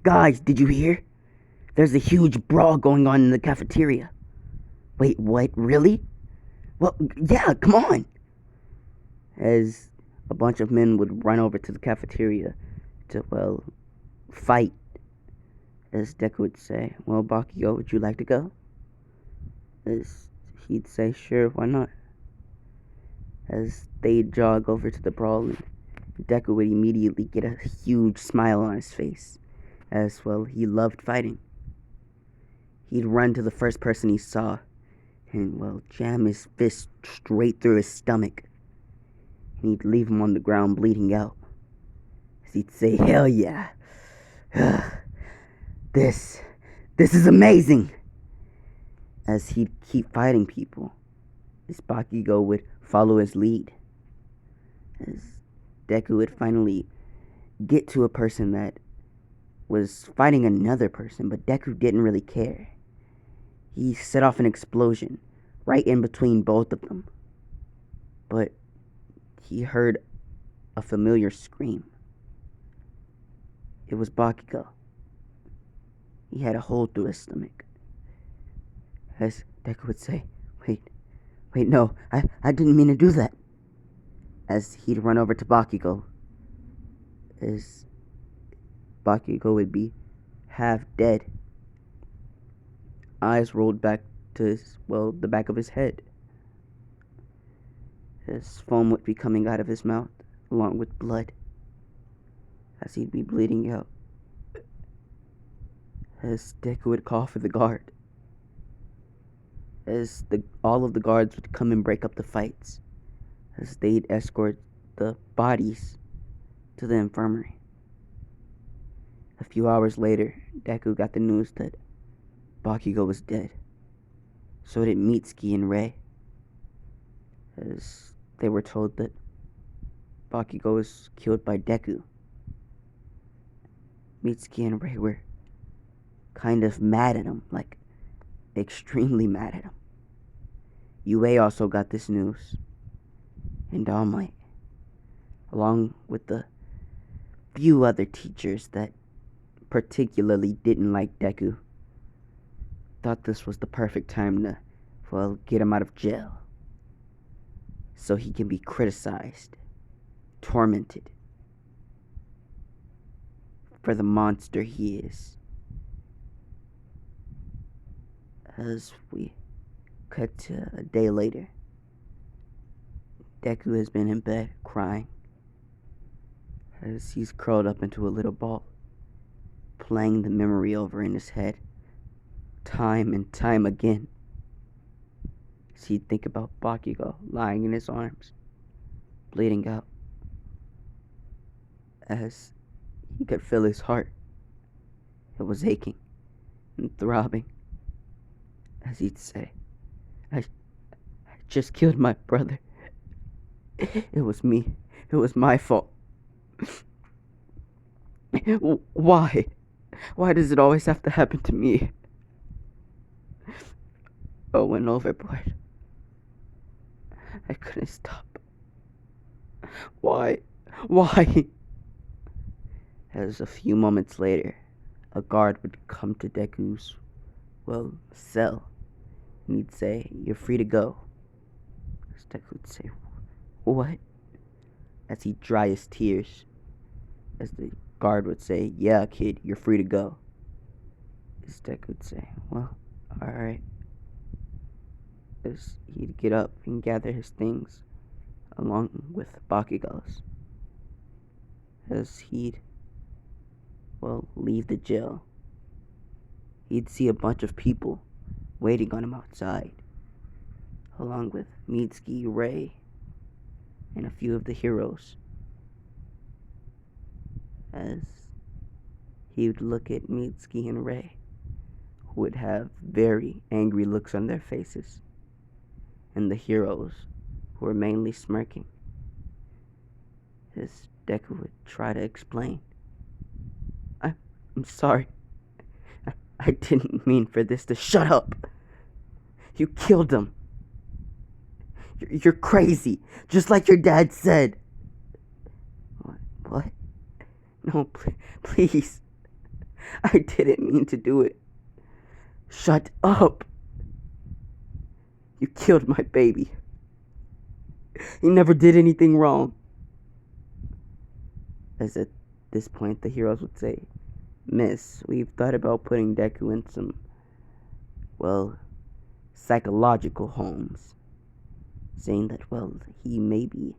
Guys, did you hear? There's a huge brawl going on in the cafeteria. Wait, what? Really? Well, yeah, come on. As a bunch of men would run over to the cafeteria to, well, fight. As Deku would say, well, Bakugo, would you like to go? As he'd say, sure, why not? As they'd jog over to the brawl, and Deku would immediately get a huge smile on his face, as, well, he loved fighting. He'd run to the first person he saw, and, well, jam his fist straight through his stomach, and he'd leave him on the ground bleeding out. As he'd say, hell yeah. This is amazing! As he'd keep fighting people, as Bakugo would follow his lead. As Deku would finally get to a person that was fighting another person, but Deku didn't really care. He set off an explosion right in between both of them. But he heard a familiar scream. It was Bakugo. He had a hole through his stomach. As Deku would say, wait, no, I didn't mean to do that. As he'd run over to Bakugo. As Bakugo would be half dead. Eyes rolled back to his, well, the back of his head. His foam would be coming out of his mouth, along with blood, as he'd be bleeding out. As Deku would call for the guard. As all of the guards would come and break up the fights, as they'd escort the bodies to the infirmary. A few hours later, Deku got the news that Bakugo was dead. So did Mitsuki and Rei, as they were told that Bakugo was killed by Deku. Mitsuki and Rei were kind of mad at him, like extremely mad at him. Yue also got this news, and All Might, along with the few other teachers that particularly didn't like Deku, thought this was the perfect time to, well, get him out of jail, so he can be criticized, tormented, for the monster he is. As we cut to a day later, Deku has been in bed crying, as he's curled up into a little ball, playing the memory over in his head, time and time again. As he'd think about Bakugo lying in his arms, bleeding out, as he could feel his heart. It was aching and throbbing. As he'd say, I just killed my brother. It was me. It was my fault. Why? Why does it always have to happen to me? I went overboard. I couldn't stop. Why? As a few moments later, a guard would come to Deku's, well, cell. And he'd say, you're free to go. As Deku would say, what? As he'd dry his tears. As the guard would say, yeah, kid, you're free to go. As Deku would say, well, alright. As he'd get up and gather his things, along with Bakugo's. As he'd, well, leave the jail, he'd see a bunch of people waiting on him outside, along with Mitsuki, Rei, and a few of the heroes. As he would look at Mitsuki and Rei, who would have very angry looks on their faces, and the heroes, who were mainly smirking. As Deku would try to explain, I'm sorry. I didn't mean for this to shut up. You killed him. You're crazy, just like your dad said. What? No, please. I didn't mean to do it. Shut up. You killed my baby. He never did anything wrong. As at this point, the heroes would say, Miss, we've thought about putting Deku in some, well, psychological homes. Saying that, well, he may be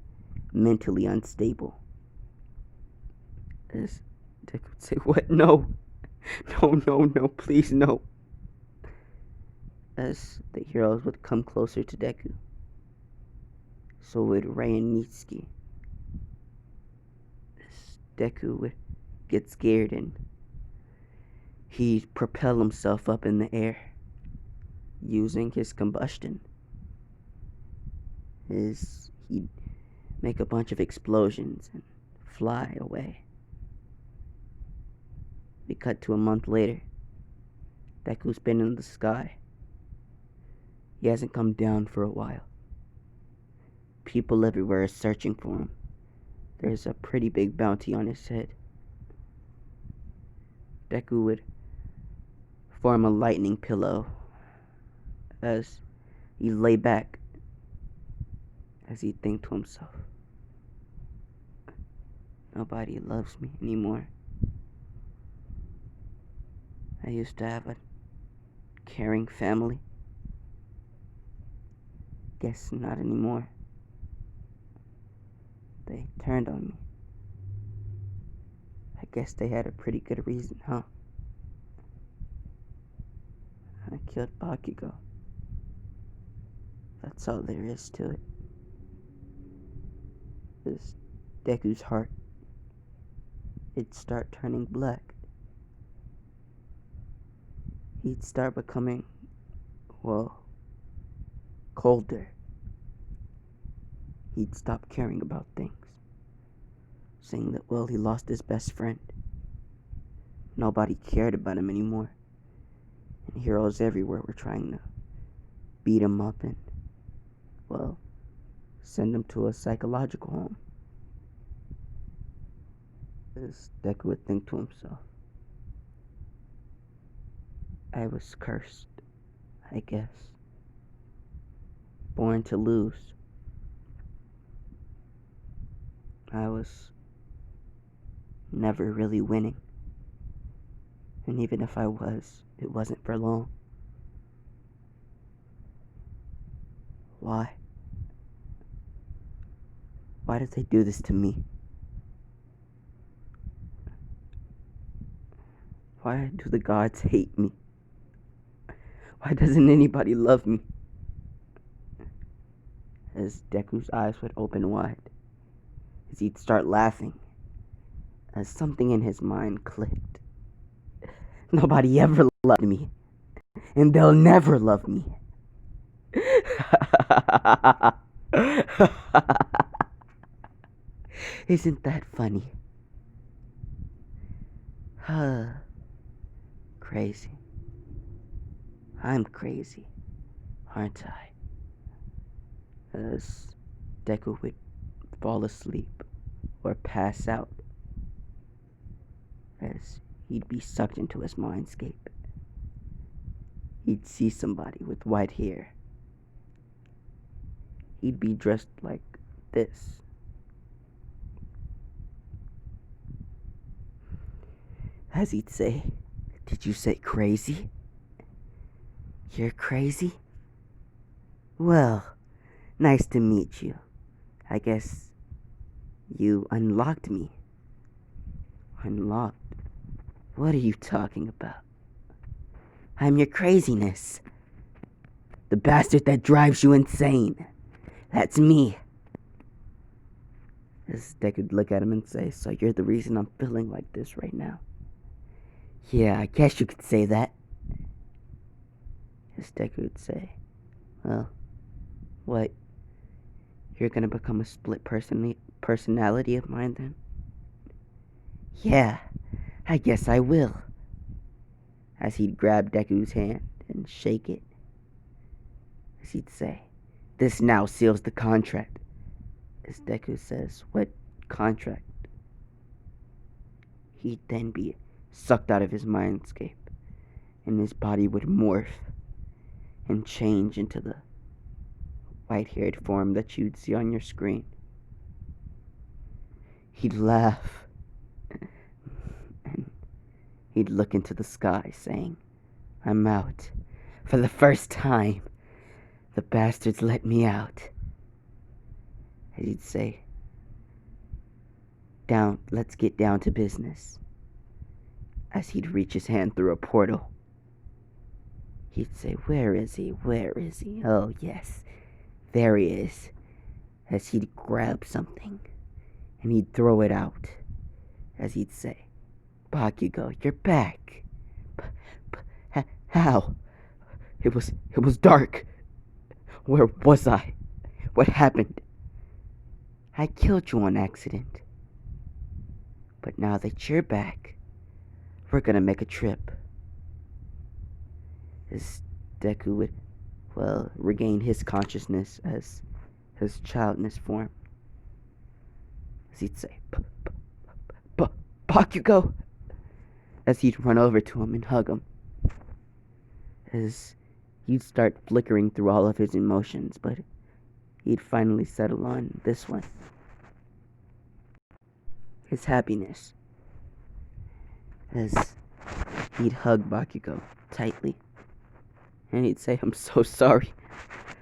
mentally unstable. As Deku would say, what? No. No, please, no. As the heroes would come closer to Deku, so would Ray and Nitsuki. As Deku would get scared and he'd propel himself up in the air using his combustion. He'd make a bunch of explosions and fly away. We cut to a month later. Deku's been in the sky. He hasn't come down for a while. People everywhere are searching for him. There's a pretty big bounty on his head. Deku would form a lightning pillow as he lay back, as he'd think to himself, nobody loves me anymore. I used to have a caring family. Guess not anymore. They turned on me. I guess they had a pretty good reason, huh? I killed Bakugo. That's all there is to it. This Deku's heart, it'd start turning black. He'd start becoming, well, colder. He'd stop caring about things, saying that, well, he lost his best friend. Nobody cared about him anymore. And heroes everywhere were trying to beat him up and, well, send him to a psychological home. As Deku would think to himself, I was cursed, I guess. Born to lose. I was never really winning. And even if I was, it wasn't for long. Why? Why did they do this to me? Why do the gods hate me? Why doesn't anybody love me? As Deku's eyes would open wide, as he'd start laughing, as something in his mind clicked. Nobody ever loved me, and they'll never love me. Isn't that funny? Crazy. I'm crazy, aren't I? As Deku would fall asleep or pass out, as he'd be sucked into his mindscape. He'd see somebody with white hair. He'd be dressed like this. As he'd say, did you say crazy? You're crazy? Well, nice to meet you. I guess you unlocked me. Unlocked? What are you talking about? I'm your craziness. The bastard that drives you insane. That's me. As Deku would look at him and say, so you're the reason I'm feeling like this right now. Yeah, I guess you could say that. As Deku would say, well, what? You're gonna become a split personality of mine then? Yeah, I guess I will. As he'd grab Deku's hand and shake it. As he'd say, this now seals the contract. As Deku says, what contract? He'd then be sucked out of his mindscape, and his body would morph and change into the white-haired form that you'd see on your screen. He'd laugh, and he'd look into the sky, saying, "I'm out. For the first time, the bastards let me out." And he'd say, let's get down to business. As he'd reach his hand through a portal, he'd say, "Where is he? Where is he? Oh, yes, there he is." As he'd grab something, and he'd throw it out. As he'd say, "Bakugo, you're back." How? It was dark. Where was I? What happened? I killed you on accident. But now that you're back, we're gonna make a trip. As Deku would, regain his consciousness as his childness form. As he'd say, "Bakugo!" As he'd run over to him and hug him. As he'd start flickering through all of his emotions, but he'd finally settle on this one. His happiness. As he'd hug Bakugo tightly. And he'd say, "I'm so sorry.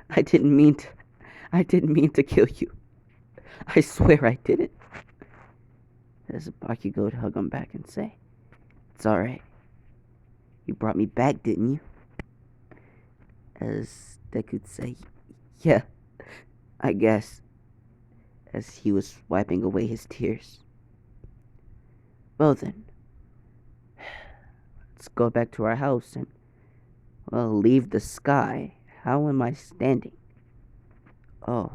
I didn't mean to kill you. I swear I didn't." As Bakugo would hug him back and say, "It's alright. You brought me back, didn't you?" As Deku'd say, "Yeah, I guess." As he was wiping away his tears. "Well then, let's go back to our house and, leave the sky. How am I standing?" "Oh,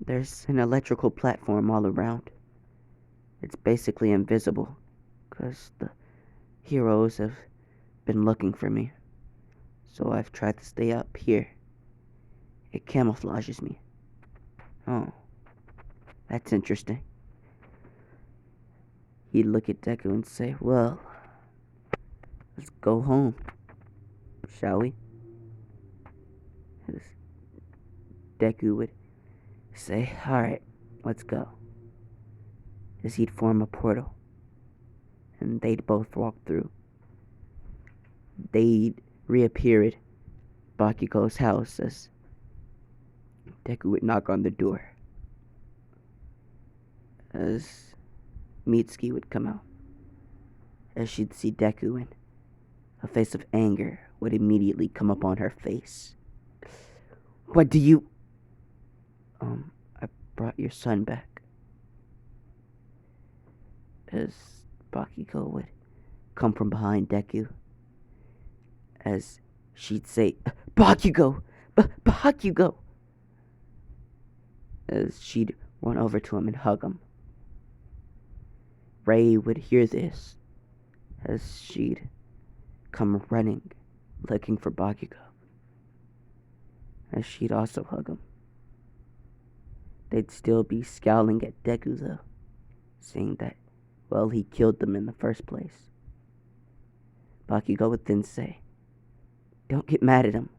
there's an electrical platform all around. It's basically invisible, 'cause the heroes have been looking for me. So I've tried to stay up here. It camouflages me." "Oh, that's interesting." He'd look at Deku and say, "Well, let's go home, shall we?" As Deku would say, "Alright, let's go." As he'd form a portal, and they'd both walk through. They'd reappear at Bakugo's house as Deku would knock on the door. As Mitsuki would come out. As she'd see Deku, and a face of anger would immediately come upon her face. "What do you..." "I brought your son back." As Bakugo would come from behind Deku. As she'd say, "Bakugo! Bakugo!" As she'd run over to him and hug him. Ray would hear this as she'd come running, looking for Bakugo. As she'd also hug him. They'd still be scowling at Deku, though, saying that, he killed them in the first place. Bakugo would then say, "Don't get mad at him.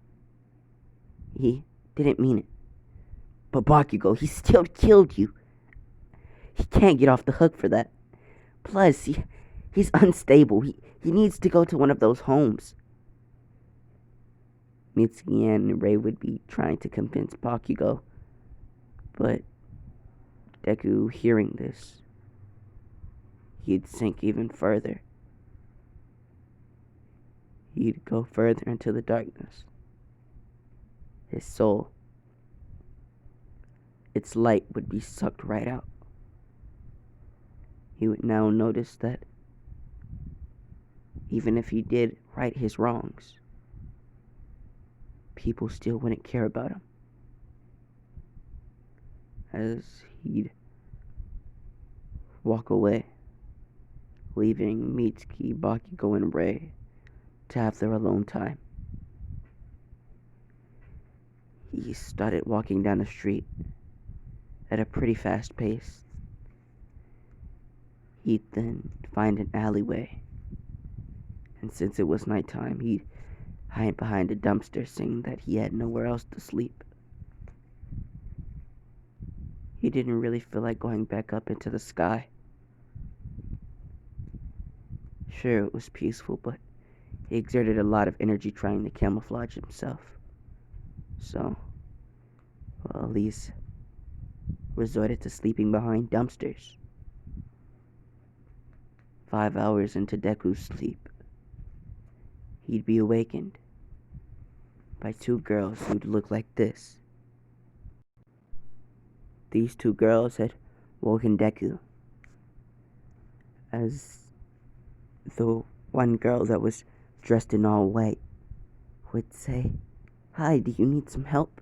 He didn't mean it. But Bakugo, he still killed you. He can't get off the hook for that. Plus, he's unstable. He needs to go to one of those homes." Mitsuki and Ray would be trying to convince Bakugo, but Deku, hearing this, he'd sink even further. He'd go further into the darkness. His soul, its light would be sucked right out. He would now notice that even if he did right his wrongs, people still wouldn't care about him. As he'd walk away, leaving Mitsuki, Bakugo, and Ray to have their alone time. He started walking down the street at a pretty fast pace. He'd then find an alleyway, and since it was nighttime, he'd hide behind a dumpster, saying that he had nowhere else to sleep. He didn't really feel like going back up into the sky. Sure, it was peaceful, but he exerted a lot of energy trying to camouflage himself. So, well, Elise resorted to sleeping behind dumpsters. 5 hours into Deku's sleep, he'd be awakened by two girls who'd look like this. These two girls had woken Deku, as the one girl that was dressed in all white would say, "Hi, do you need some help?"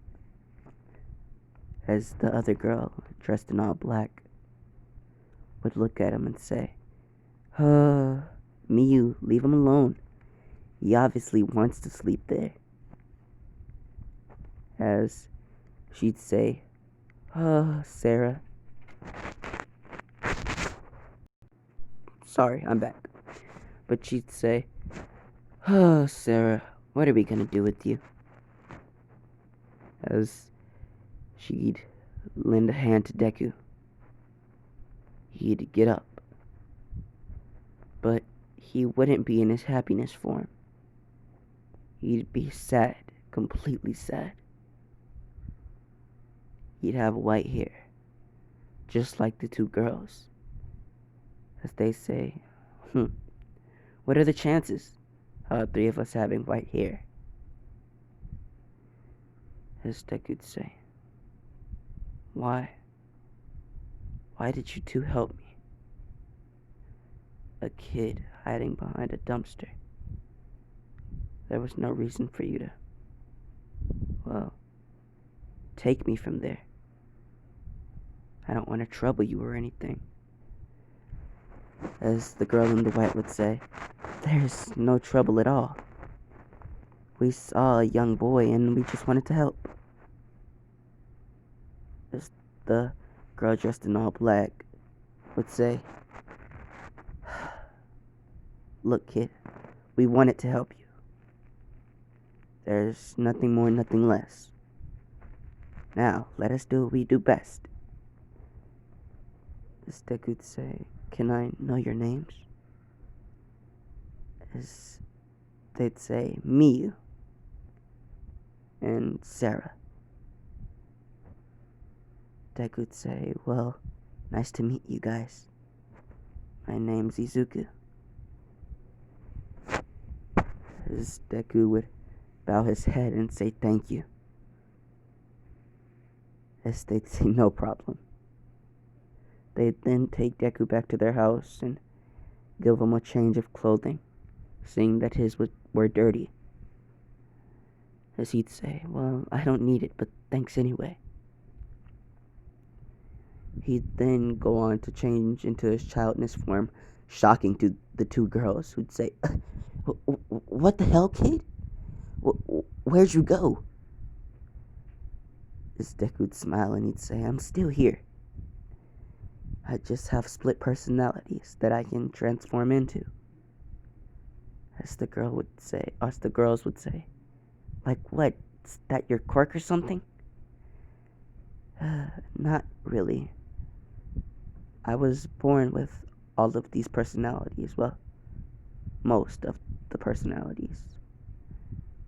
As the other girl, dressed in all black, would look at him and say, Miyu, leave him alone. He obviously wants to sleep there." As she'd say, Sarah. Sorry, I'm back. But she'd say, Sarah, what are we gonna do with you?" As she'd lend a hand to Deku. He'd get up, but he wouldn't be in his happiness form. He'd be sad, completely sad. He'd have white hair, just like the two girls. As they say, what are the chances of three of us having white hair? As Deku'd say, Why did you two help me? A kid hiding behind a dumpster. There was no reason for you to, well, take me from there. I don't want to trouble you or anything." As the girl in the white would say, "There's no trouble at all. We saw a young boy and we just wanted to help." As the girl dressed in all black would say, "Look, kid, we wanted to help you. There's nothing more, nothing less. Now, let us do what we do best." As Deku would say, "Can I know your names?" As they'd say, "Miyu and Sarah." Deku would say, "Well, nice to meet you guys. My name's Izuku." As Deku would bow his head and say thank you. As they'd say no problem. They'd then take Deku back to their house and give him a change of clothing, seeing that his were dirty. As he'd say, "Well, I don't need it, but thanks anyway." He'd then go on to change into his childless form, shocking to the two girls, who'd say, "What the hell, kid? Where'd you go?" As Deku'd smile and he'd say, "I'm still here. I just have split personalities that I can transform into." As the girls would say, "Like what? Is that your quirk or something?" Not really. I was born with all of these personalities. Well, most of the personalities.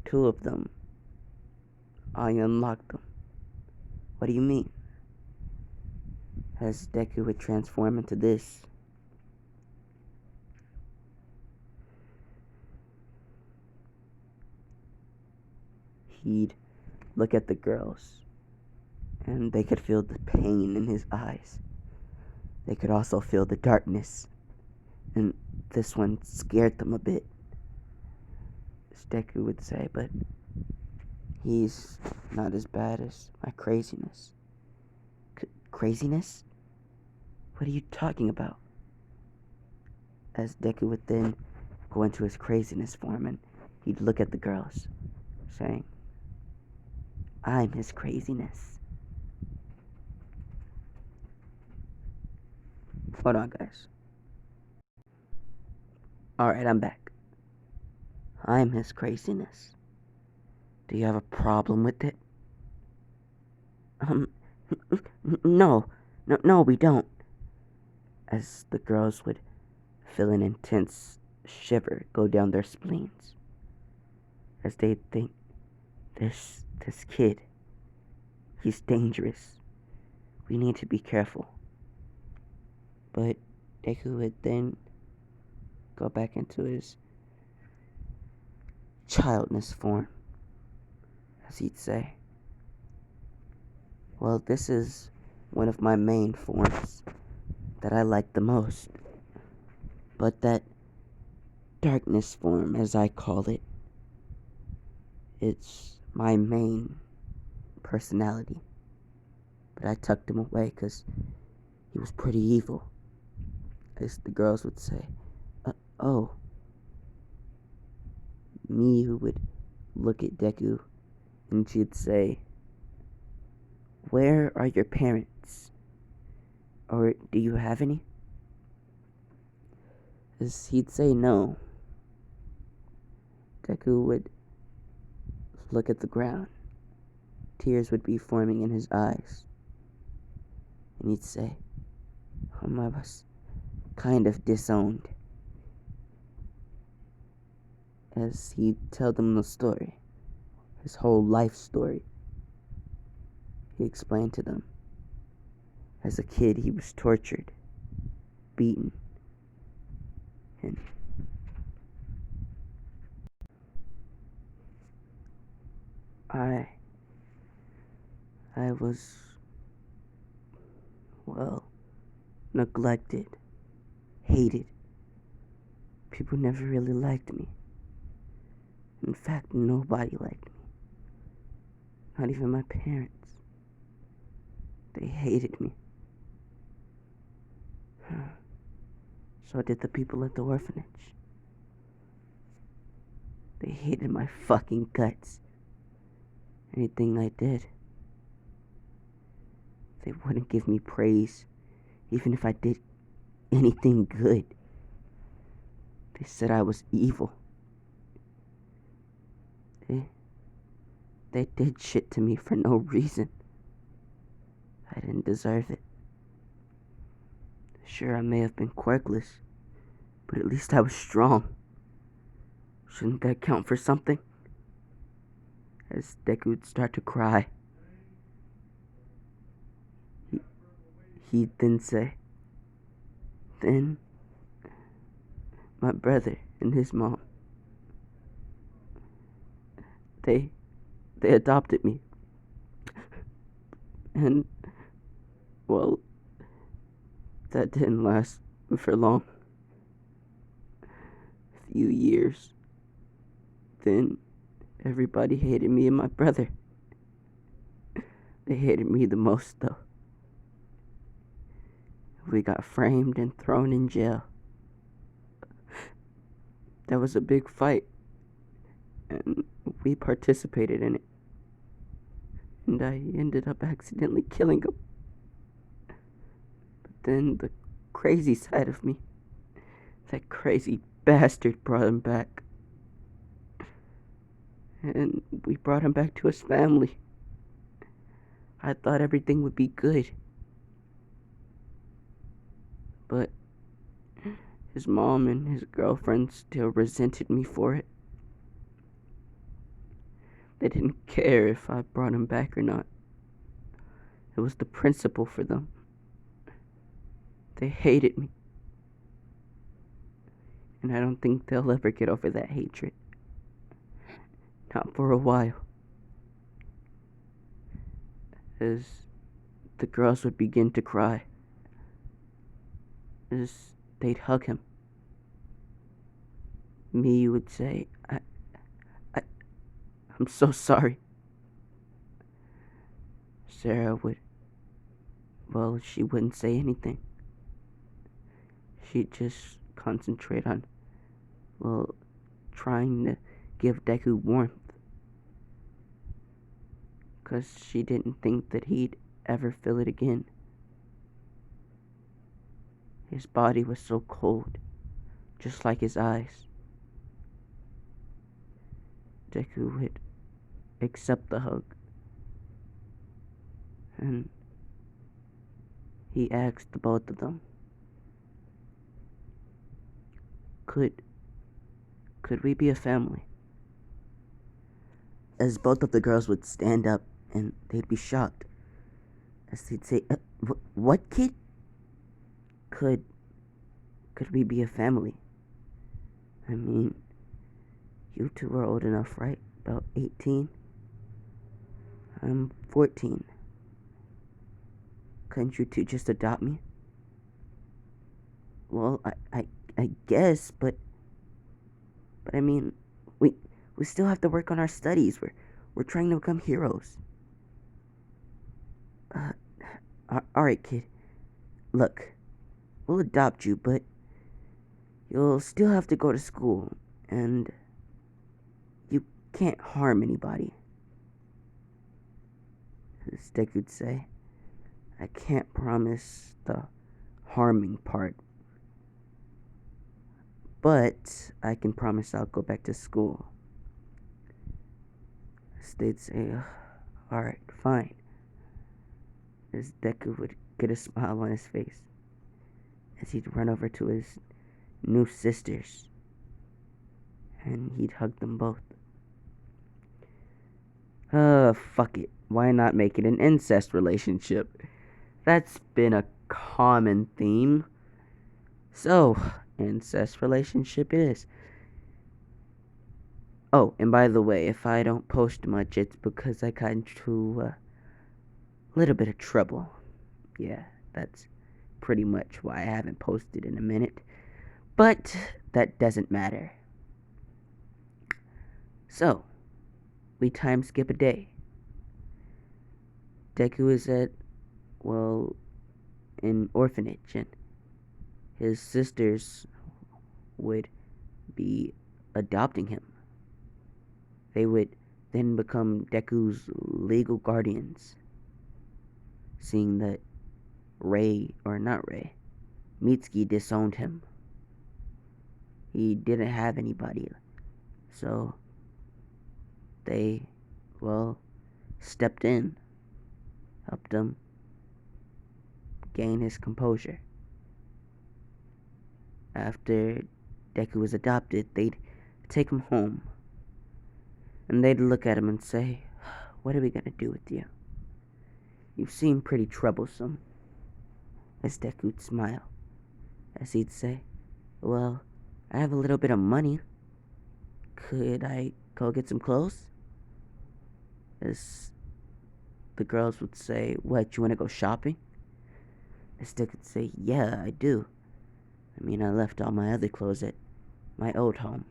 2 of them, I unlocked them." "What do you mean?" As Deku would transform into this. He'd look at the girls, and they could feel the pain in his eyes. They could also feel the darkness, and this one scared them a bit. As Deku would say, "But he's not as bad as my craziness." Craziness? What are you talking about?" As Deku would then go into his craziness form, and he'd look at the girls, saying, "I'm his craziness." Hold on, guys. Alright, I'm back. I'm his craziness. Do you have a problem with it? Um, no. No, we don't. As the girls would feel an intense shiver go down their spleens. As they'd think, this kid, he's dangerous. We need to be careful. But Deku would then go back into his childness form, as he'd say. Well, this is one of my main forms that I like the most. But that darkness form, as I call it, it's my main personality. But I tucked him away because he was pretty evil, as the girls would say. Oh. Miyu would look at Deku and she'd say, "Where are your parents? Or do you have any?" As he'd say no, Deku would look at the ground. Tears would be forming in his eyes. And he'd say, I was kind of disowned. As he'd tell them the story, his whole life story. He explained to them. As a kid, he was tortured, beaten, and I was, well, neglected, hated. People never really liked me. In fact, nobody liked me. Not even my parents. They hated me. So did the people at the orphanage. They hated my fucking guts. Anything I did. They wouldn't give me praise, even if I did anything good. They said I was evil. They did shit to me for no reason. I didn't deserve it. Sure, I may have been quirkless, but at least I was strong. Shouldn't that count for something? As Deku would start to cry, he'd then say, then my brother and his mom, they adopted me. And, well, that didn't last for long. A few years. Then everybody hated me and my brother. They hated me the most, though. We got framed and thrown in jail. That was a big fight, and we participated in it. And I ended up accidentally killing him. But then the crazy side of me, that crazy bastard, brought him back. And we brought him back to his family. I thought everything would be good. But his mom and his girlfriend still resented me for it. They didn't care if I brought him back or not. It was the principle for them. They hated me. And I don't think they'll ever get over that hatred. Not for a while. As the girls would begin to cry. As they'd hug him. Me would say, I'm so sorry. Sarah would, well, she wouldn't say anything. She'd just concentrate on, well, trying to give Deku warmth. Because she didn't think that he'd ever feel it again. His body was so cold, just like his eyes. Deku would accept the hug, and he asked the both of them, could could we be a family? As both of the girls would stand up and they'd be shocked, as they'd say, what kid? Could could we be a family? I mean, you two are old enough, right? About 18? I'm 14. Couldn't you two just adopt me? Well, I guess, but I mean, we still have to work on our studies. We're trying to become heroes. Uh, all right, kid. Look, we'll adopt you, but you'll still have to go to school, and you can't harm anybody. As Dick would say, I can't promise the harming part, but I can promise I'll go back to school. As they'd say, alright, fine. As Deku would get a smile on his face as he'd run over to his new sisters and he'd hug them both. Fuck it. Why not make it an incest relationship? That's been a common theme. So, incest relationship it is. Oh, and by the way, if I don't post much, it's because I got into a little bit of trouble. Yeah, that's pretty much why I haven't posted in a minute. But that doesn't matter. So, we time skip a day. Deku is at, well, an orphanage, and his sisters would be adopting him. They would then become Deku's legal guardians, seeing that Mitsuki disowned him. He didn't have anybody, so they, well, stepped in, helped him gain his composure. After Deku was adopted, they'd take him home, and they'd look at him and say, what are we gonna do with you? You seem pretty troublesome. As Deku'd smile, as he'd say, well, I have a little bit of money. Could I go get some clothes? As the girls would say, what, you wanna go shopping? As Deku would say, yeah, I do. I mean, I left all my other clothes at my old home.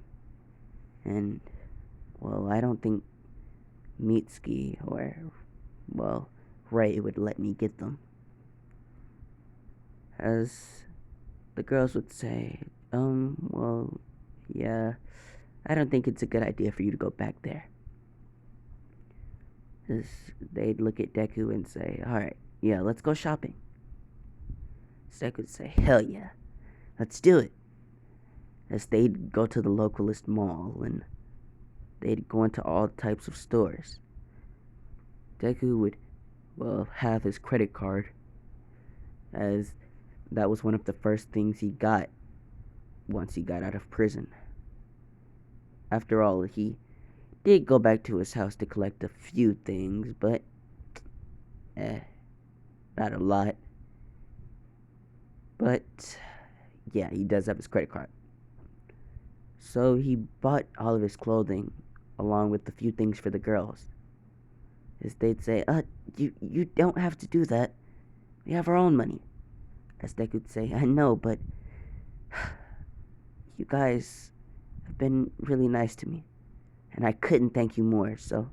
And, well, I don't think Mitsuki or, well, Ray would let me get them. As the girls would say, well, yeah, I don't think it's a good idea for you to go back there. As they'd look at Deku and say, alright, yeah, let's go shopping. So Deku would say, hell yeah, let's do it. As they'd go to the localist mall and they'd go into all types of stores. Deku would, well, have his credit card, as that was one of the first things he got once he got out of prison. After all, he did go back to his house to collect a few things, but not a lot. But yeah, he does have his credit card. So he bought all of his clothing along with a few things for the girls. As they'd say, you don't have to do that. We have our own money. As they could say, I know, but you guys have been really nice to me, and I couldn't thank you more, so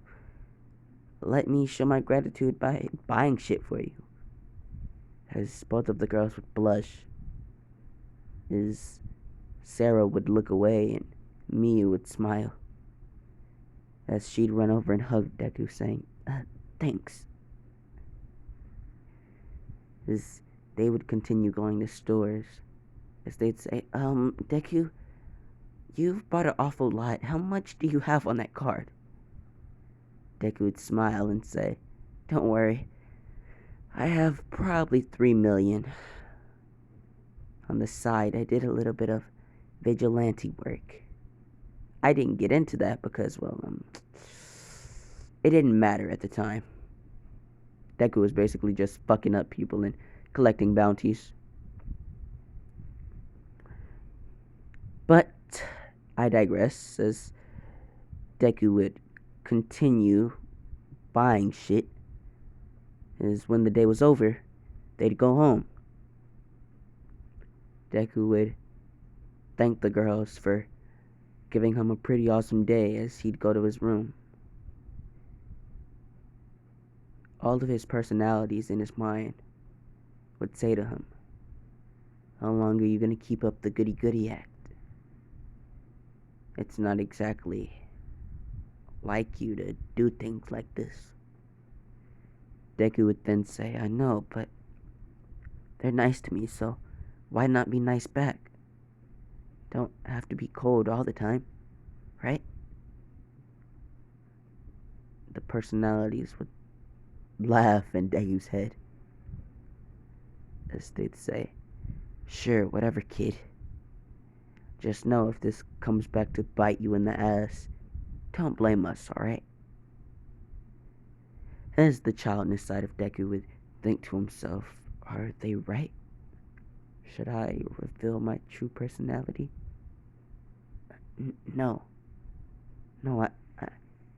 let me show my gratitude by buying shit for you. As both of the girls would blush, as Sarah would look away and Mia would smile, as she'd run over and hug Deku, saying, thanks. As they would continue going to stores, as they'd say, Deku, You've bought an awful lot. How much do you have on that card? Deku would smile and say, Don't worry. I have probably 3 million. On the side, I did a little bit of vigilante work. I didn't get into that because, well, it didn't matter at the time. Deku was basically just fucking up people and collecting bounties. But I digress, as Deku would continue buying shit. Is when the day was over, they'd go home. Deku would thank the girls for giving him a pretty awesome day as he'd go to his room. All of his personalities in his mind would say to him, How long are you going to keep up the goody-goody act? It's not exactly like you to do things like this. Deku would then say, I know, but they're nice to me, so why not be nice back? Don't have to be cold all the time, right? The personalities would laugh in Deku's head as they'd say, Sure, whatever, kid. Just know if this comes back to bite you in the ass, don't blame us, alright? As the childness side of Deku would think to himself, Are they right? Should I reveal my true personality? No. No,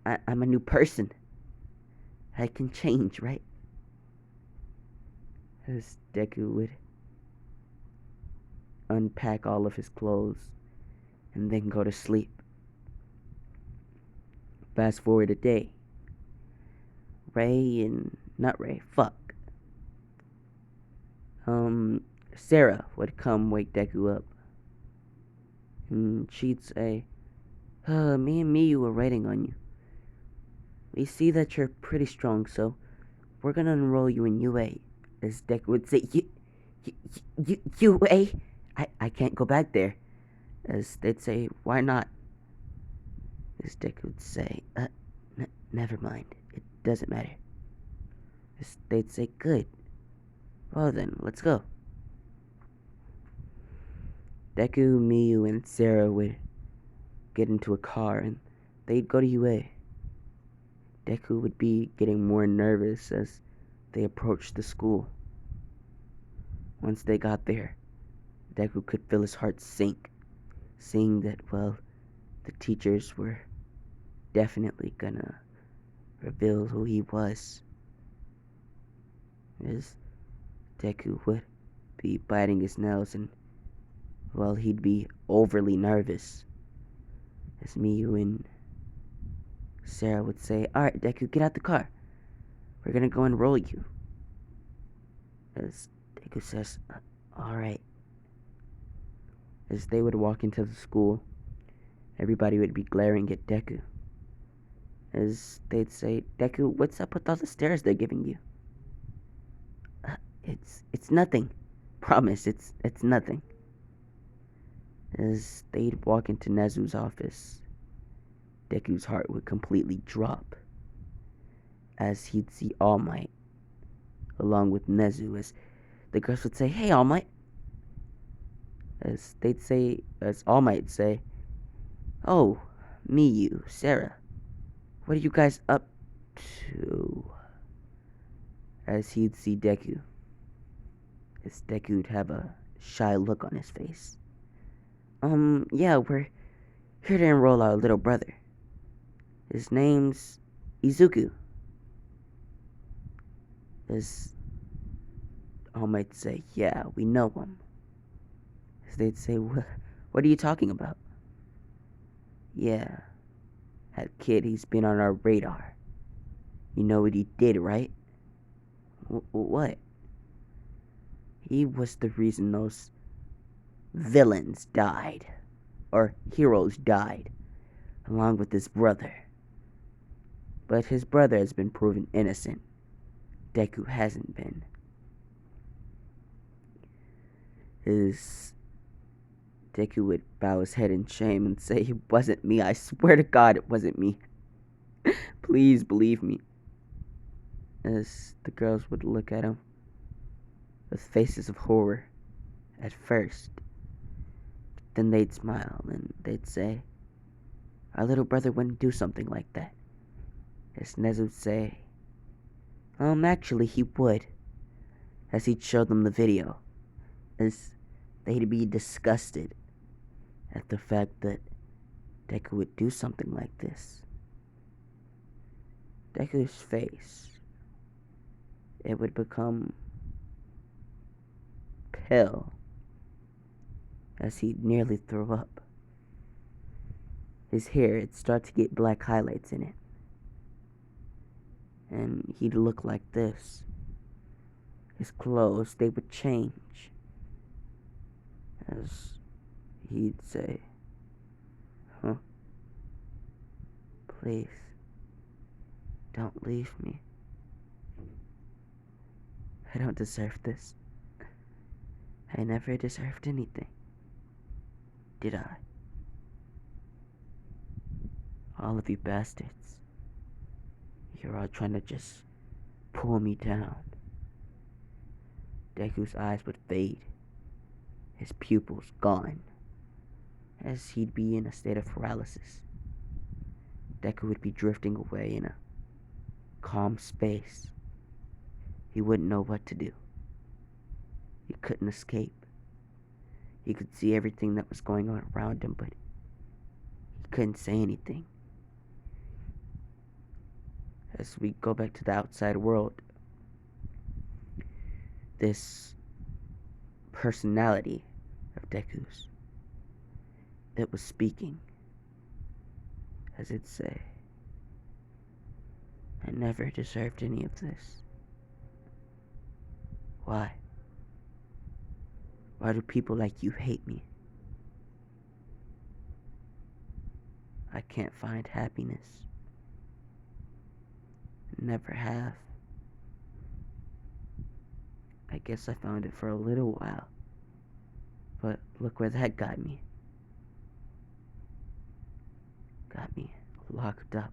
I'm a new person. I can change, right? As Deku would unpack all of his clothes and then go to sleep. Fast forward a day. Sarah would come wake Deku up. And she'd say, me and Miyu were waiting on you. We see that you're pretty strong, so we're gonna enroll you in UA. As Deku would say, UA? I can't go back there. As they'd say, why not? As Deku would say, never mind. It doesn't matter. As they'd say, good. Well then, let's go. Deku, Miyu, and Sarah would get into a car and they'd go to UA. Deku would be getting more nervous as they approached the school. Once they got there, Deku could feel his heart sink, seeing that, well, the teachers were definitely gonna reveal who he was. As Deku would be biting his nails and, well, he'd be overly nervous. As Miyu and Sarah would say, Alright, Deku, get out the car. We're gonna go enroll you. As Deku says, Alright. As they would walk into the school, everybody would be glaring at Deku. As they'd say, Deku, what's up with all the stares they're giving you? It's nothing. Promise, it's nothing. As they'd walk into Nezu's office, Deku's heart would completely drop as he'd see All Might along with Nezu. As the girls would say, Hey, All Might. As All Might say, Oh, Miyu, Sarah, what are you guys up to? As he'd see Deku. As Deku'd have a shy look on his face. Yeah, we're here to enroll our little brother. His name's Izuku. As All Might say, Yeah, we know him. As they'd say, What are you talking about? Yeah, that kid, he's been on our radar. You know what he did, right? What? He was the reason those villains died. Or heroes died. Along with his brother. But his brother has been proven innocent. Deku hasn't been. Deku would bow his head in shame and say, "It wasn't me. I swear to God it wasn't me. Please believe me." As the girls would look at him with faces of horror at first. Then they'd smile and they'd say, "Our little brother wouldn't do something like that." As Nezu would say, actually he would, as he'd show them the video, as they'd be disgusted at the fact that Deku would do something like this. Deku's face, it would become pale as he'd nearly throw up. His hair, it'd start to get black highlights in it. And he'd look like this. His clothes, they would change. As he'd say, "Please, don't leave me. I don't deserve this. I never deserved anything. Did I? All of you bastards. You're all trying to just pull me down." Deku's eyes would fade, his pupils gone, as he'd be in a state of paralysis. Deku would be drifting away in a calm space. He wouldn't know what to do. He couldn't escape. He could see everything that was going on around him, but he couldn't say anything. As we go back to the outside world, this personality of Deku's, it was speaking, as it'd say, "I never deserved any of this. Why? Why do people like you hate me? I can't find happiness. Never have. I guess I found it for a little while, but look where that got me. Got me locked up,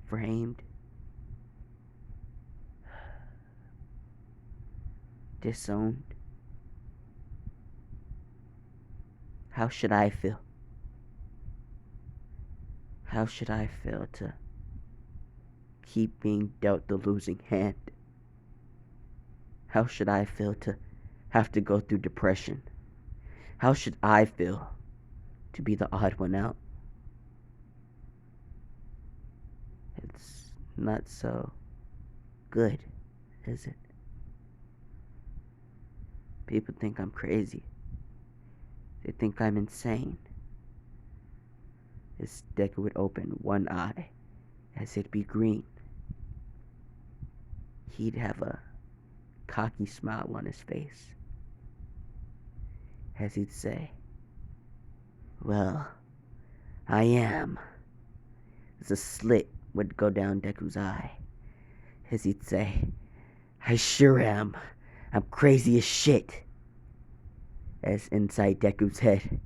framed, disowned. How should I feel? How should I feel to keep being dealt the losing hand? How should I feel to have to go through depression? How should I feel to be the odd one out?" It's not so good, is it? People think I'm crazy. They think I'm insane. As Deku would open one eye, as it'd be green. He'd have a cocky smile on his face, as he'd say, "Well, I am." As a slit would go down Deku's eye, as he'd say, "I sure am. I'm crazy as shit." As inside Deku's head,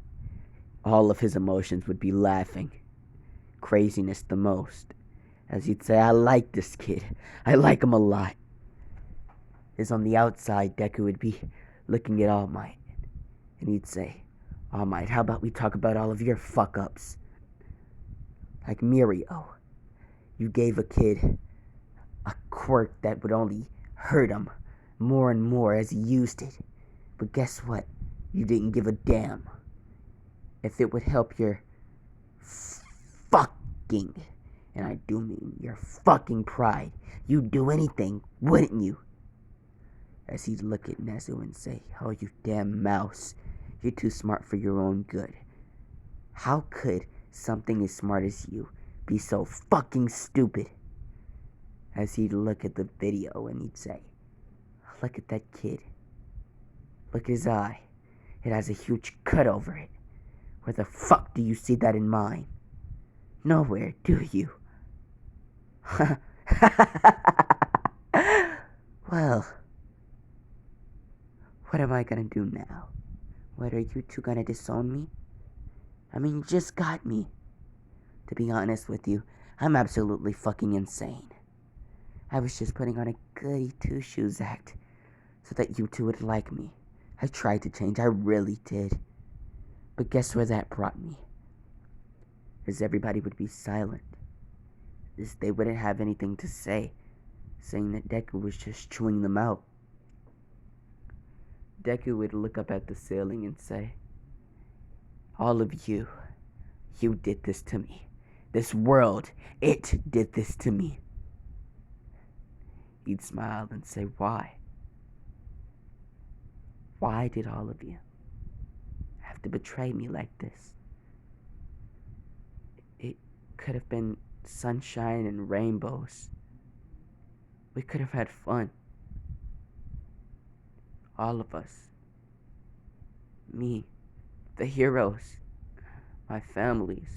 all of his emotions would be laughing, craziness the most, as he'd say, "I like this kid. I like him a lot." As on the outside, Deku would be looking at All Might, and he'd say, "All Might, how about we talk about all of your fuck-ups? Like Mirio, you gave a kid a quirk that would only hurt him more and more as he used it. But guess what? You didn't give a damn if it would help your fucking, and I do mean your fucking pride. You'd do anything, wouldn't you?" As he'd look at Nezu and say, "Oh, you damn mouse. You're too smart for your own good. How could something as smart as you be so fucking stupid?" As he'd look at the video and he'd say, "Look at that kid. Look at his eye. It has a huge cut over it. Where the fuck do you see that in mine? Nowhere, do you?" Well, what am I gonna do now? What, are you two gonna disown me? I mean, you just got me. To be honest with you, I'm absolutely fucking insane. I was just putting on a goody two-shoes act so that you two would like me. I tried to change, I really did. But guess where that brought me? As everybody would be silent. As they wouldn't have anything to say, saying that Deku was just chewing them out. Deku would look up at the ceiling and say, all of you, you did this to me. This world, it did this to me. He'd smile and say, why? Why did all of you have to betray me like this? It could have been sunshine and rainbows. We could have had fun. All of us. Me, the heroes, my families.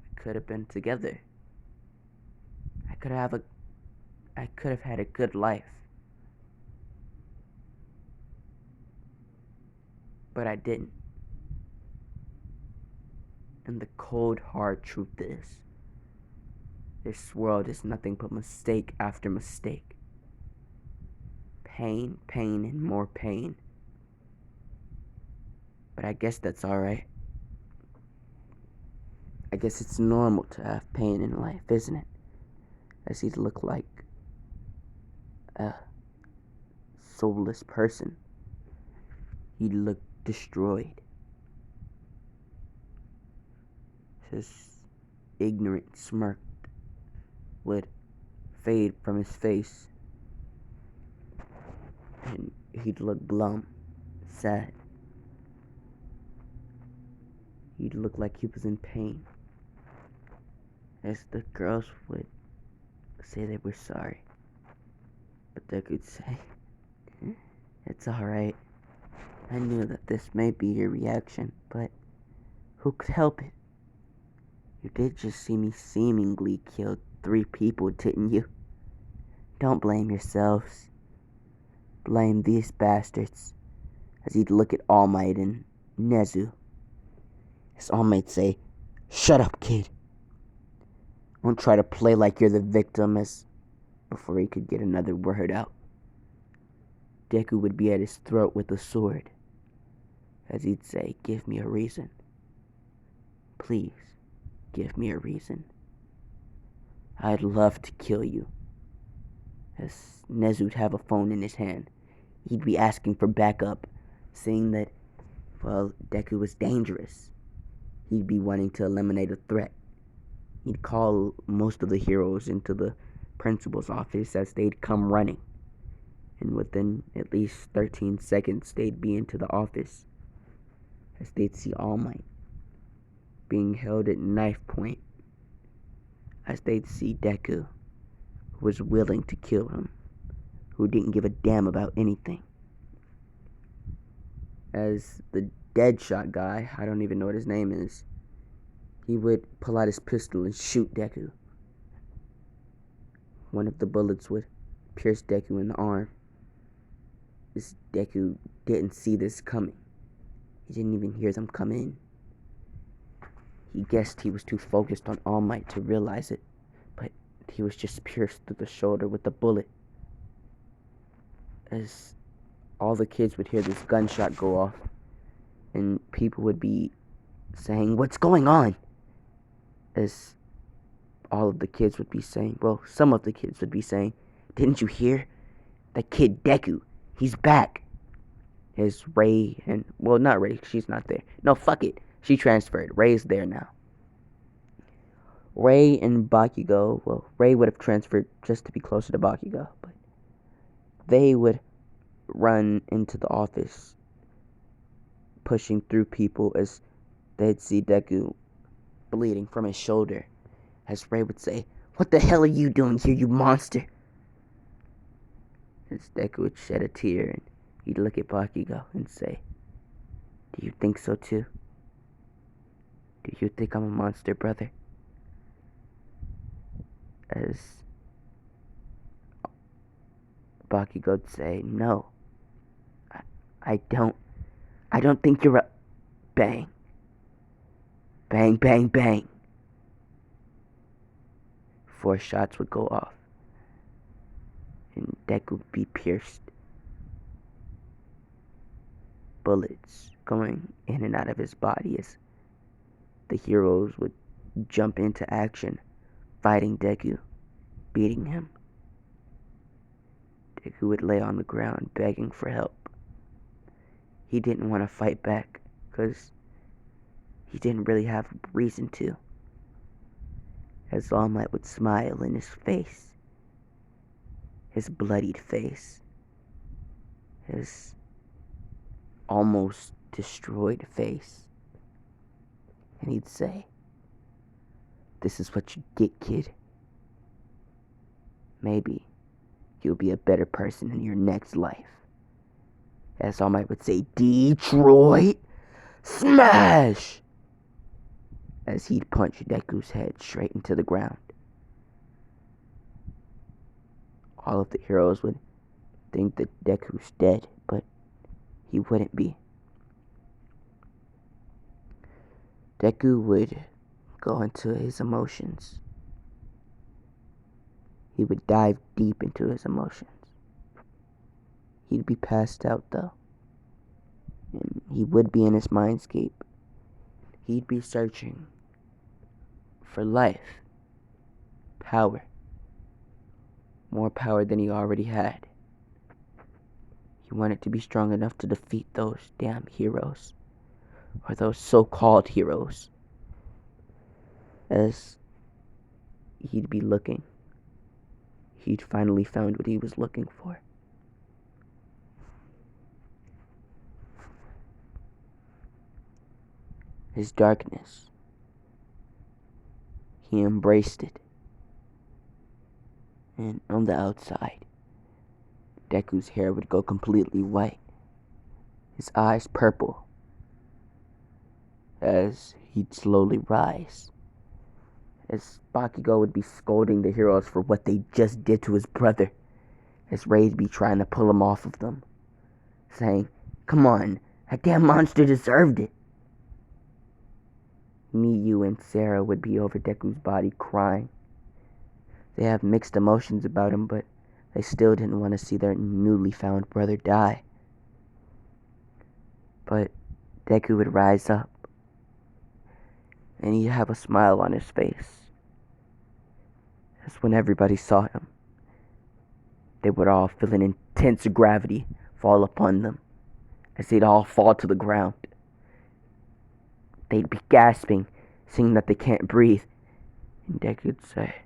We could have been together. I could have had a good life. But I didn't. And the cold, hard truth is, this world is nothing but mistake after mistake. Pain, pain, and more pain. But I guess that's alright. I guess it's normal to have pain in life, isn't it? As he'd look like a soulless person. He'd look destroyed. His ignorant smirk would fade from his face, and he'd look glum, sad. He'd look like he was in pain, as the girls would say they were sorry. But they could say, it's alright. I knew that this may be your reaction, but who could help it? You did just see me seemingly kill 3 people, didn't you? Don't blame yourselves. Blame these bastards. As he'd look at All Might and Nezu. As All Might say, shut up, kid. Don't try to play like you're the victim, as before he could get another word out, Deku would be at his throat with a sword, as he'd say, give me a reason. Please, give me a reason. I'd love to kill you. As Nezu'd have a phone in his hand, he'd be asking for backup, saying that, well, Deku was dangerous. He'd be wanting to eliminate a threat. He'd call most of the heroes into the principal's office as they'd come running. And within at least 13 seconds, they'd be into the office, as they'd see All Might being held at knife point, as they'd see Deku, who was willing to kill him, who didn't give a damn about anything. As the Deadshot guy, I don't even know what his name is, he would pull out his pistol and shoot Deku. One of the bullets would pierce Deku in the arm. This Deku didn't see this coming. He didn't even hear them come in. He guessed he was too focused on All Might to realize it, but he was just pierced through the shoulder with a bullet. As all the kids would hear this gunshot go off, and people would be saying, what's going on? As all of the kids would be saying, well, some of the kids would be saying, didn't you hear? That kid Deku, he's back. As Ray and, well, not Ray, she's not there. No, fuck it. She transferred. Ray's there now. Ray and Bakugo, well, Ray would have transferred just to be closer to Bakugo, but they would run into the office, pushing through people as they'd see Deku bleeding from his shoulder. As Ray would say, what the hell are you doing here, you monster? As Deku would shed a tear and he'd look at Bakugo and say, do you think so too? Do you think I'm a monster, brother? As Bakugo would say, no, I don't think you're a... Bang. Bang, bang, bang. 4 shots would go off, and Deku would be pierced. Bullets going in and out of his body as the heroes would jump into action, fighting Deku, beating him. Deku would lay on the ground begging for help. He didn't want to fight back because he didn't really have a reason to. As All Might would smile in his face, his bloodied face, his almost destroyed face, and he'd say, "This is what you get, kid. Maybe you'll be a better person in your next life." As All Might would say, "Detroit, smash!" as he'd punch Deku's head straight into the ground. All of the heroes would think that Deku's dead, but he wouldn't be. Deku would go into his emotions. He would dive deep into his emotions. He'd be passed out though, and he would be in his mindscape. He'd be searching for life, power, more power than he already had. He wanted to be strong enough to defeat those damn heroes, or those so-called heroes. As he'd be looking, he'd finally found what he was looking for. His darkness. He embraced it. And on the outside, Deku's hair would go completely white, his eyes purple, as he'd slowly rise. As Bakugo would be scolding the heroes for what they just did to his brother, as Ray'd be trying to pull him off of them, saying, "Come on, that damn monster deserved it." Miyu and Sarah would be over Deku's body crying. They have mixed emotions about him, but they still didn't want to see their newly found brother die. But Deku would rise up, and he'd have a smile on his face. As when everybody saw him, they would all feel an intense gravity fall upon them, as they'd all fall to the ground. They'd be gasping, seeing that they can't breathe, and Deku'd say,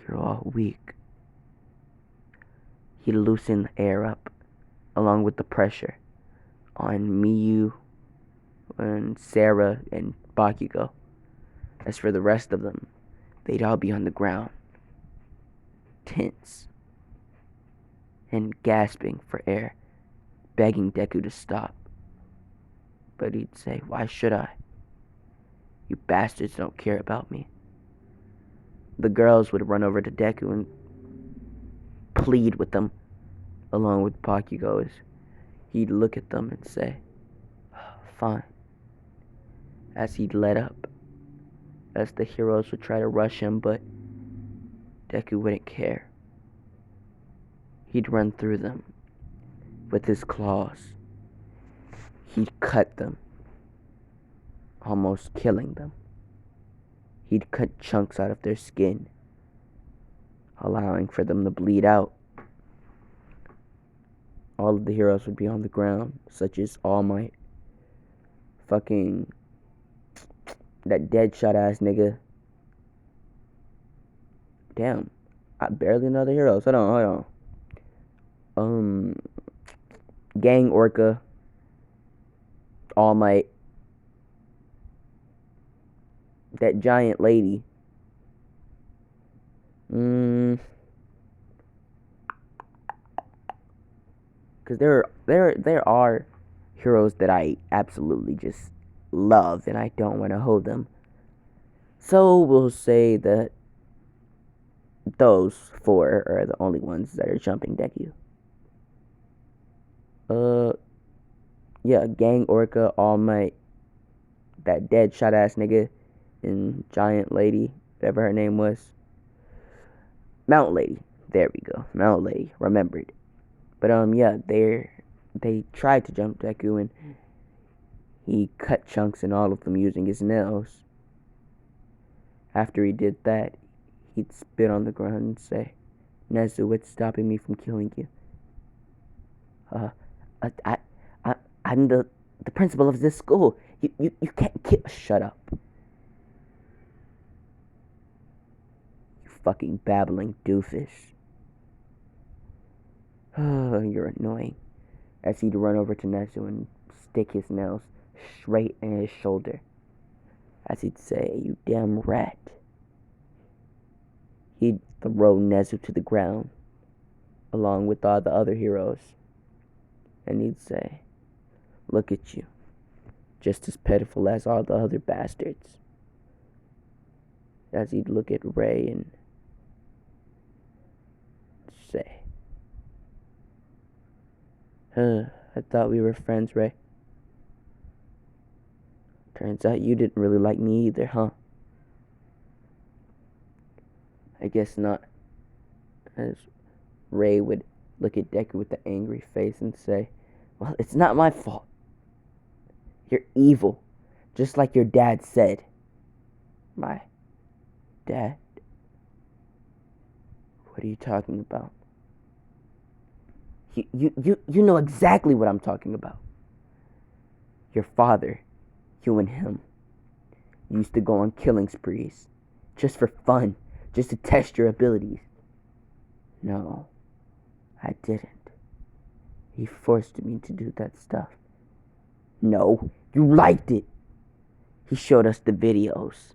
"You're all weak." He'd loosen the air up, along with the pressure, on Miyu and Sarah and Bakugo. As for the rest of them, they'd all be on the ground, tense, and gasping for air, begging Deku to stop. But he'd say, "Why should I? You bastards don't care about me." The girls would run over to Deku and plead with them, along with Bakugo, as he'd look at them and say, "Fine," as he'd let up, as the heroes would try to rush him, but Deku wouldn't care. He'd run through them with his claws. He'd cut them, almost killing them. He'd cut chunks out of their skin, allowing for them to bleed out. All of the heroes would be on the ground, such as All Might, fucking that Deadshot ass nigga. Damn, I barely know the heroes. Hold on. Gang Orca, All Might, that giant lady. Because there are heroes that I absolutely just love, and I don't want to hold them. So we'll say that those 4 are the only ones that are jumping Deku. Yeah, Gang Orca, All Might, that dead shot ass nigga, and Giant Lady, whatever her name was. Mount Lady. There we go. Mount Lady. Remembered. But yeah, they tried to jump Deku, and he cut chunks in all of them using his nails. After he did that, he'd spit on the ground and say, "Nezu, what's stopping me from killing you?" Uh, I, I, I'm the principal of this school. You can't kill. Shut up. You fucking babbling doofus. Oh, you're annoying. As he'd run over to Nezu and stick his nails straight in his shoulder. As he'd say, "You damn rat." He'd throw Nezu to the ground, along with all the other heroes. And he'd say, "Look at you, just as pitiful as all the other bastards." As he'd look at Ray and say, I thought we were friends, Ray. Turns out you didn't really like me either, huh?" "I guess not." As Ray would look at Deku with an angry face and say, "Well, it's not my fault. You're evil, just like your dad said." "My dad? What are you talking about?" You know exactly what I'm talking about. Your father, you and him, used to go on killing sprees, just for fun, just to test your abilities. No, I didn't. He forced me to do that stuff. No, you liked it. He showed us the videos.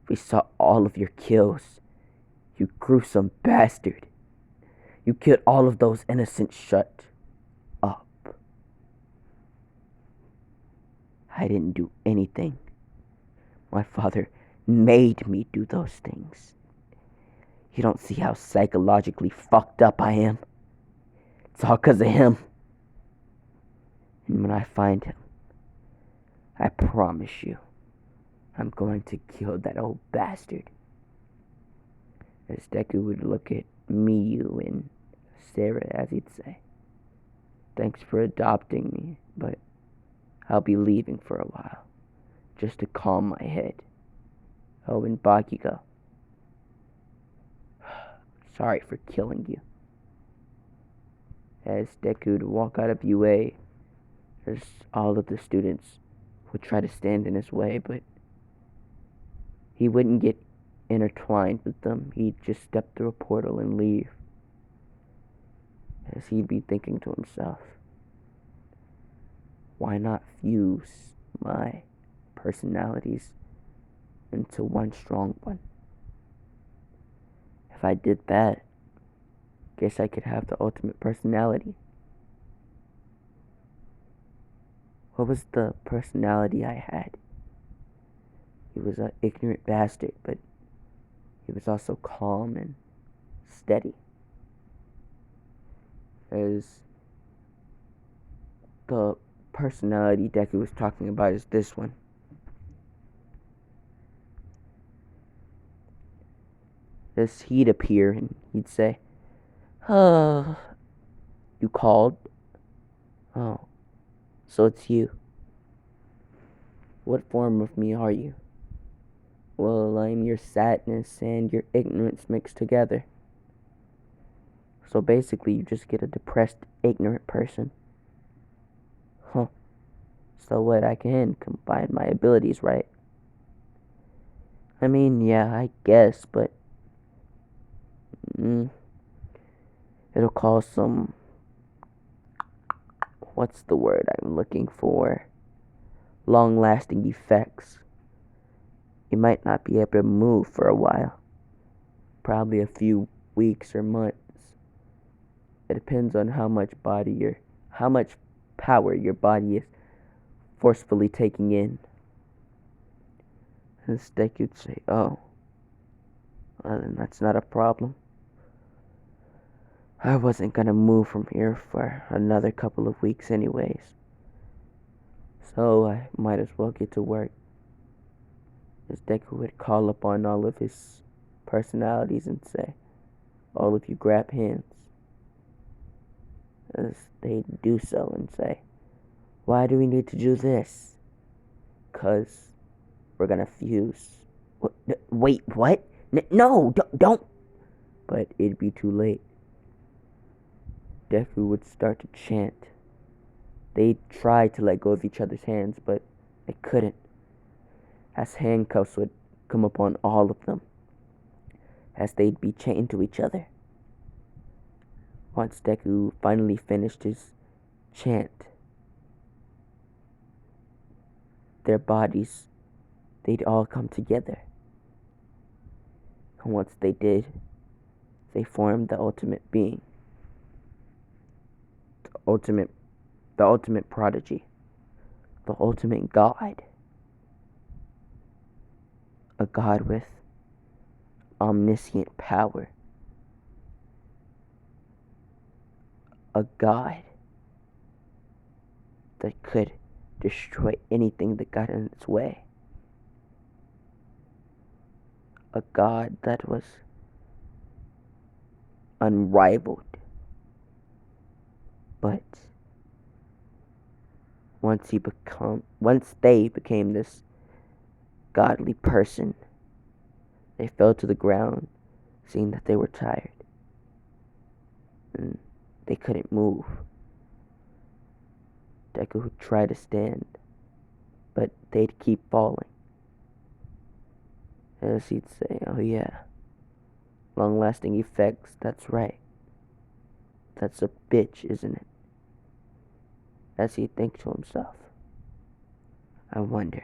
We saw all of your kills. You gruesome bastard. You killed all of those innocents. Shut up. I didn't do anything. My father made me do those things. You don't see how psychologically fucked up I am? It's all 'cause of him. And when I find him, I promise you, I'm going to kill that old bastard." As Deku would look at Miyu and Sarah as he'd say, "Thanks for adopting me, but I'll be leaving for a while, just to calm my head. Oh, and Bakugo, sorry for killing you." As Deku would walk out of UA, as all of the students would try to stand in his way, but he wouldn't get intertwined with them. He'd just step through a portal and leave. As he'd be thinking to himself, why not fuse my personalities into one strong one? If I did that, guess I could have the ultimate personality. What was the personality I had? He was an ignorant bastard, but he was also calm and steady. As the personality Deku was talking about is this one. As he'd appear and he'd say, "Oh, you called? Oh, so it's you. What form of me are you?" "Well, I'm your sadness and your ignorance mixed together. So basically, you just get a depressed, ignorant person." "Huh. So what, I can combine my abilities, right?" "I mean, yeah, I guess, but it'll cause some, what's the word I'm looking for? Long-lasting effects. You might not be able to move for a while. Probably a few weeks or months. It depends on how much power your body is forcefully taking in." Instead, you'd say, "Oh, well, then that's not a problem. I wasn't gonna move from here for another couple of weeks anyways. So I might as well get to work. As Deku would call upon all of his personalities and say, all of you grab hands. As they do so and say, why do we need to do this? 'Cause we're gonna fuse. Wait, what? No, don't. But it'd be too late. Deku would start to chant. They tried to let go of each other's hands, but they couldn't, as handcuffs would come upon all of them, as they'd be chained to each other. Once Deku finally finished his chant, their bodies, they'd all come together. And once they did, they formed the ultimate being. The ultimate prodigy. The ultimate god. A god with omniscient power. A god that could destroy anything that got in its way. A god that was unrivaled. But once they became this godly person, they fell to the ground, seeing that they were tired. And they couldn't move. Deku would try to stand, but they'd keep falling. As he'd say, oh yeah, long-lasting effects, that's right. That's a bitch, isn't it? As he'd think to himself. I wonder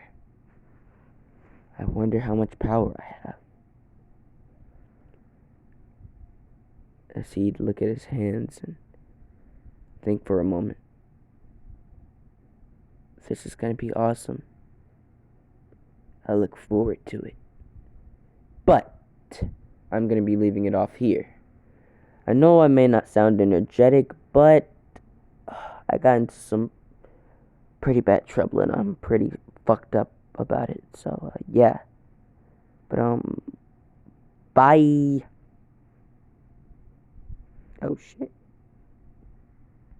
how much power I have. As he'd look at his hands and think for a moment. This is gonna be awesome. I look forward to it. But I'm gonna be leaving it off here. I know I may not sound energetic, but I got into some pretty bad trouble and I'm pretty fucked up about it. So yeah. But bye. Oh shit.